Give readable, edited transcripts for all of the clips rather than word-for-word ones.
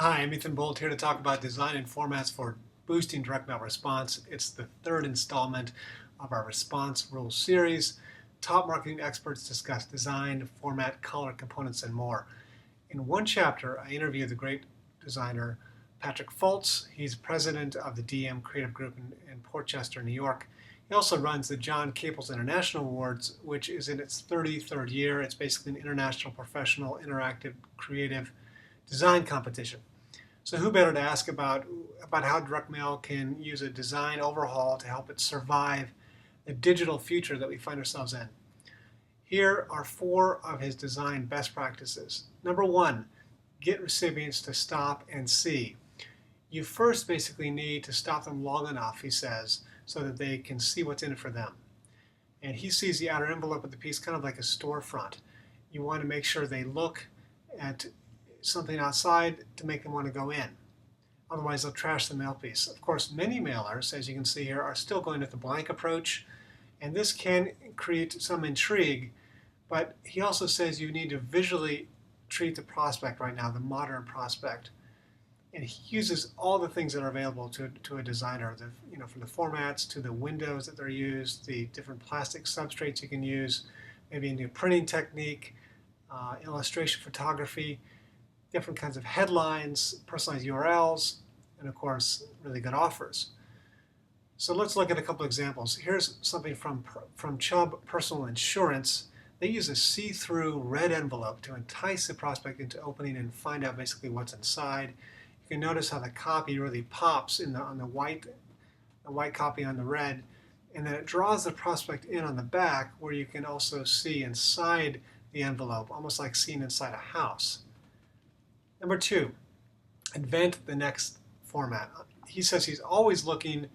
Hi, I'm Ethan Boldt here to talk about design and formats for boosting direct mail response. It's the third installment of our response rules series. Top marketing experts discuss design, format, color, components, and more. In one chapter, I interview the great designer Patrick Fultz. He's president of the DM Creative Group in Port Chester, New York. He also runs the John Caples International Awards, which is in its 33rd year. It's basically an international professional interactive creative design competition. So who better to ask about how direct mail can use a design overhaul to help it survive the digital future that we find ourselves in. Here are 4 of his design best practices. Number 1, get recipients to stop and see. You first basically need to stop them long enough, he says, so that they can see what's in it for them. And he sees the outer envelope of the piece kind of like a storefront. You want to make sure they look at something outside to make them want to go in. Otherwise, they'll trash the mail piece. Of course, many mailers, as you can see here, are still going with the blank approach, and this can create some intrigue, but he also says you need to visually treat the prospect right now, the modern prospect. And he uses all the things that are available to a designer, from the formats to the windows that they're used, the different plastic substrates you can use, maybe a new printing technique, illustration photography, different kinds of headlines, personalized URLs, and of course, really good offers. So let's look at a couple examples. Here's something from Chubb Personal Insurance. They use a see-through red envelope to entice the prospect into opening and find out basically what's inside. You can notice how the copy really pops on the white copy on the red, and then it draws the prospect in on the back where you can also see inside the envelope, almost like seeing inside a house. Number 2, invent the next format. He says he's always looking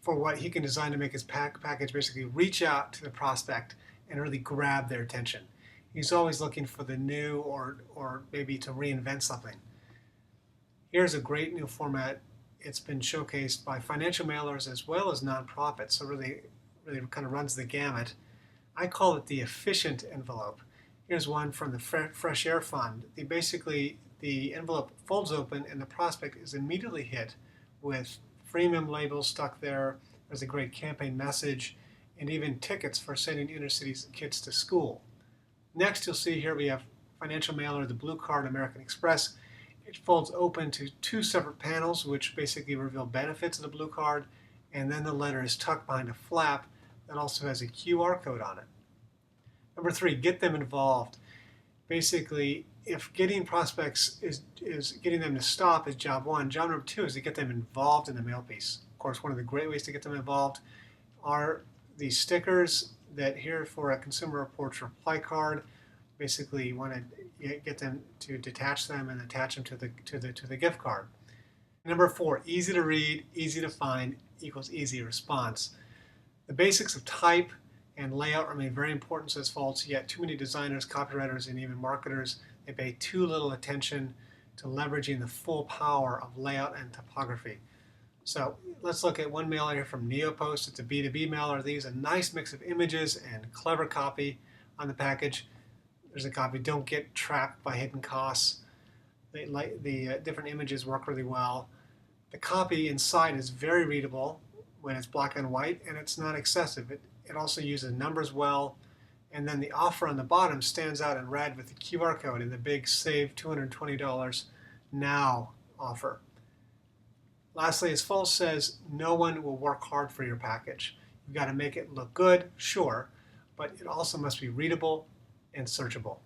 for what he can design to make his package basically reach out to the prospect and really grab their attention. He's always looking for the new or maybe to reinvent something. Here's a great new format. It's been showcased by financial mailers as well as nonprofits, so really kind of runs the gamut. I call it the efficient envelope. Here's one from the Fresh Air Fund. The envelope folds open and the prospect is immediately hit with freemium labels stuck there. There's a great campaign message and even tickets for sending inner city kids to school. Next, you'll see here we have financial mailer, the Blue Card American Express. It folds open to 2 separate panels which basically reveal benefits of the Blue Card, and then the letter is tucked behind a flap that also has a QR code on it. Number 3, get them involved. Basically, if getting prospects is getting them to stop is job 1, job number 2 is to get them involved in the mail piece. Of course, one of the great ways to get them involved are these stickers that here for a Consumer Reports reply card. Basically, you want to get them to detach them and attach them to the gift card. Number 4, easy to read, easy to find equals easy response. The basics of type and layout remain very important, says Fultz, yet too many designers, copywriters, and even marketers, they pay too little attention to leveraging the full power of layout and typography. So let's look at one mailer here from Neopost. It's a B2B mailer. They use a nice mix of images and clever copy on the package. There's a copy, don't get trapped by hidden costs. The different images work really well. The copy inside is very readable when it's black and white, and it's not excessive. It also uses numbers well, and then the offer on the bottom stands out in red with the QR code and the big save $220 now offer. Lastly, as Fultz says, no one will work hard for your package. You've got to make it look good, sure, but it also must be readable and searchable.